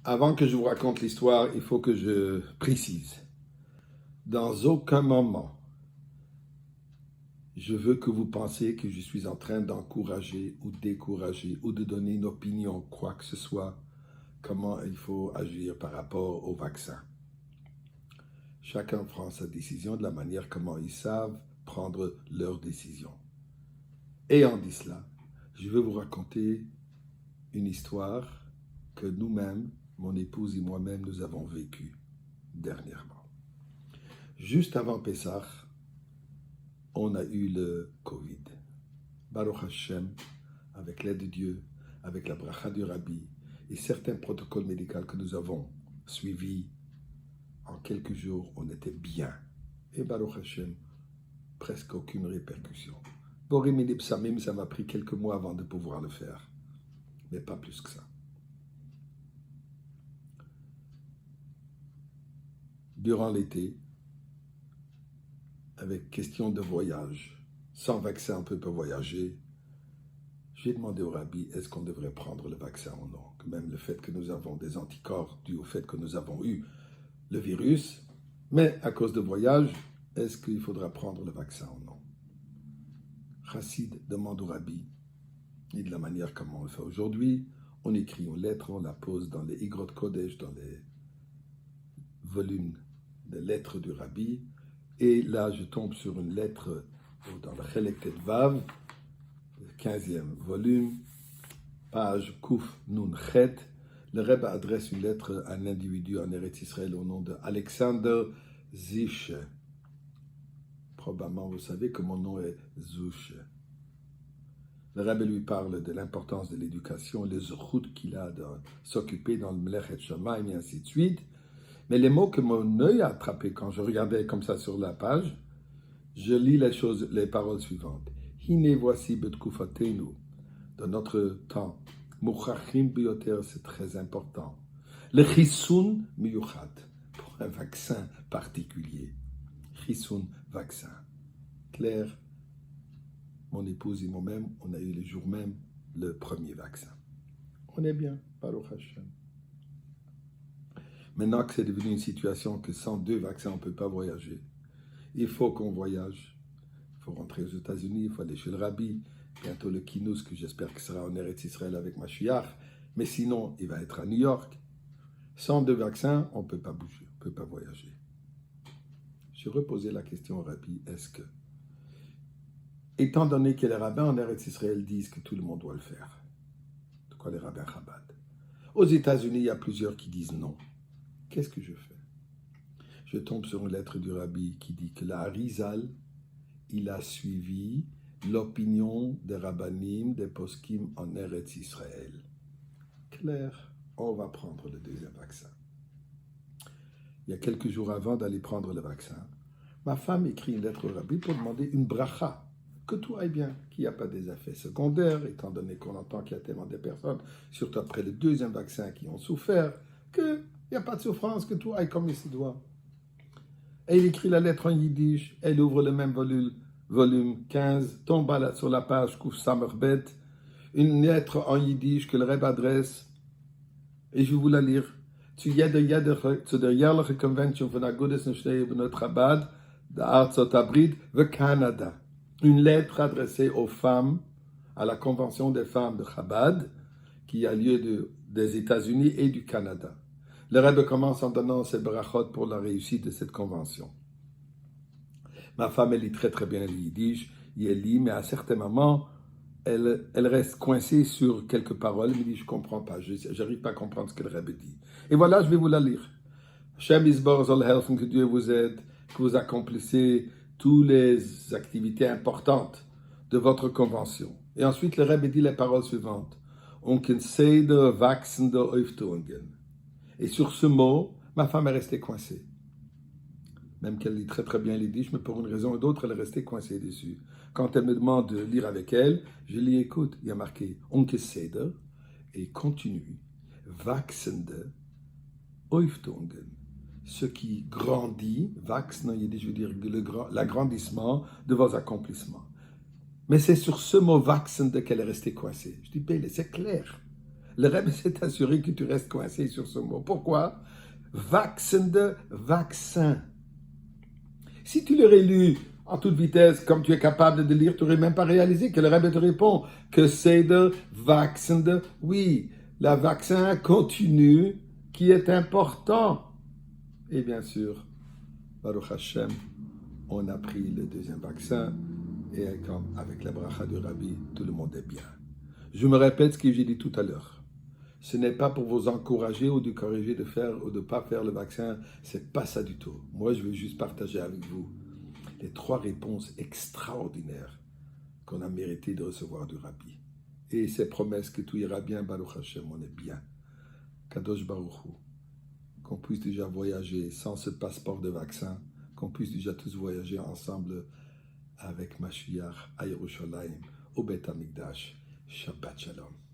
Avant que je vous raconte l'histoire, il faut que je précise. Dans aucun moment, je veux que vous pensiez que je suis en train d'encourager ou décourager ou de donner une opinion, quoi que ce soit, comment il faut agir par rapport au vaccin. Chacun prend sa décision de la manière comment ils savent prendre leur décision. Ayant dit cela, je vais vous raconter une histoire que nous-mêmes, mon épouse et moi-même, nous avons vécue dernièrement. Juste avant Pessah, on a eu le Covid. Baruch Hashem, avec l'aide de Dieu, avec la bracha du Rabbi et certains protocoles médicaux que nous avons suivis, en quelques jours, on était bien. Et Baruch Hashem, presque aucune répercussion. Borim et Psamim, ça m'a pris quelques mois avant de pouvoir le faire, mais pas plus que ça. Durant l'été, avec question de voyage, sans vaccin on ne peut pas voyager, j'ai demandé au Rabbi, est-ce qu'on devrait prendre le vaccin ou non? Même le fait que nous avons des anticorps dû au fait que nous avons eu le virus, mais à cause de voyage, est-ce qu'il faudra prendre le vaccin ou non? Chassid demande au Rabbi, et de la manière comme on le fait aujourd'hui, on écrit une lettre, on la pose dans les Igrot Kodesh, dans les volumes de lettres du Rabbi, et là je tombe sur une lettre dans le Chelek Tet Vav, le 15e volume, page Kouf Nun Chet. Le Rebbe adresse une lettre à un individu en Eretz Israël au nom de Alexander Zish. Probablement vous savez que mon nom est Zush. Le Rebbe lui parle de l'importance de l'éducation, les zchut qu'il a de s'occuper dans le Melechet Shamayim et ainsi de suite. Mais les mots que mon œil a attrapés quand je regardais comme ça sur la page, je lis les paroles suivantes. Hine voici betkufatenu, dans notre temps. Muchachim bioter, c'est très important. Le chisoun miyuchat, pour un vaccin particulier. Chisoun, vaccin. Claire, mon épouse et moi-même, on a eu le jour même le premier vaccin. On est bien, Baruch Hashem. Maintenant que c'est devenu une situation que sans 2 vaccins, on ne peut pas voyager. Il faut qu'on voyage. Il faut rentrer aux États-Unis, il faut aller chez le Rabbi. Bientôt le Kinous, que j'espère que sera en Eretz Israël avec Mashiach. Mais sinon, il va être à New York. Sans 2 vaccins, on ne peut pas bouger, on ne peut pas voyager. J'ai reposé la question au Rabbi, est-ce que, étant donné que les rabbins en Eretz Israël disent que tout le monde doit le faire, de quoi les rabbins Chabad, aux États-Unis, il y a plusieurs qui disent non. Qu'est-ce que je fais? Je tombe sur une lettre du Rabbi qui dit que la Harizal, il a suivi l'opinion des rabbanim, des poskim en Eretz Israël. Claire, on va prendre le 2e vaccin. Il y a quelques jours avant d'aller prendre le vaccin, ma femme écrit une lettre au Rabbi pour demander une bracha, que tout aille bien, qu'il n'y a pas des effets secondaires, étant donné qu'on entend qu'il y a tellement de personnes, surtout après le 2e vaccin, qui ont souffert, qu'il n'y a pas de souffrance, que tout aille comme il se doit. Et il écrit la lettre en yiddish, elle ouvre le même volume 15, tombe sur la page Kouf Samerbet, une lettre en yiddish que le Rebbe adresse, et je vais vous la lire. Zu der jährlichen Convention von Agudas Neshei Bnot Chabad, d'Artsot Abrid, ve Canada. Une lettre adressée aux femmes, à la Convention des femmes de Chabad, qui a lieu des États-Unis et du Canada. Le Rebbe commence en donnant ses brachot pour la réussite de cette convention. Ma femme, elle lit très très bien le yiddish, elle lit, mais à certains moments, elle reste coincée sur quelques paroles, elle me dit, je ne comprends pas, je n'arrive pas à comprendre ce que le Rebbe dit. Et voilà, je vais vous la lire. Hashem Yisbor soll helfen, que Dieu vous aide, que vous accomplissez toutes les activités importantes de votre convention. Et ensuite, le Rebbe dit les paroles suivantes. Unkenseide wachsende Auftuungen. Et sur ce mot, ma femme est restée coincée. Même qu'elle lit très très bien les yiddish, mais pour une raison ou d'autre, elle est restée coincée dessus. Quand elle me demande de lire avec elle, je lui écoute. Il y a marqué Unkeseder et continue. Wachsende Auftuungen. Ce qui grandit, wachsen en yiddish, je veux dire l'agrandissement de vos accomplissements. Mais c'est sur ce mot wachsende qu'elle est restée coincée. Je dis, Pele, c'est clair. Le Rebbe s'est assuré que tu restes coincé sur ce mot. Pourquoi? Wachsende, vaccin. Si tu l'aurais lu en toute vitesse, comme tu es capable de lire, tu n'aurais même pas réalisé que le Rebbe te répond que c'est de wachsende. Oui, le vaccin continu qui est important. Et bien sûr, Baruch Hashem, on a pris le deuxième vaccin et comme avec la bracha du Rabbi, tout le monde est bien. Je me répète ce que j'ai dit tout à l'heure. Ce n'est pas pour vous encourager ou de corriger de faire ou de ne pas faire le vaccin. C'est pas ça du tout. Moi, je veux juste partager avec vous les 3 réponses extraordinaires qu'on a mérité de recevoir du Rabbi. Et ces promesses que tout ira bien, Baruch Hashem, on est bien. Kadosh Baruch Hu, qu'on puisse déjà voyager sans ce passeport de vaccin, qu'on puisse déjà tous voyager ensemble avec Mashiach à Yerushalayim, au Beth Amikdash. Shabbat Shalom.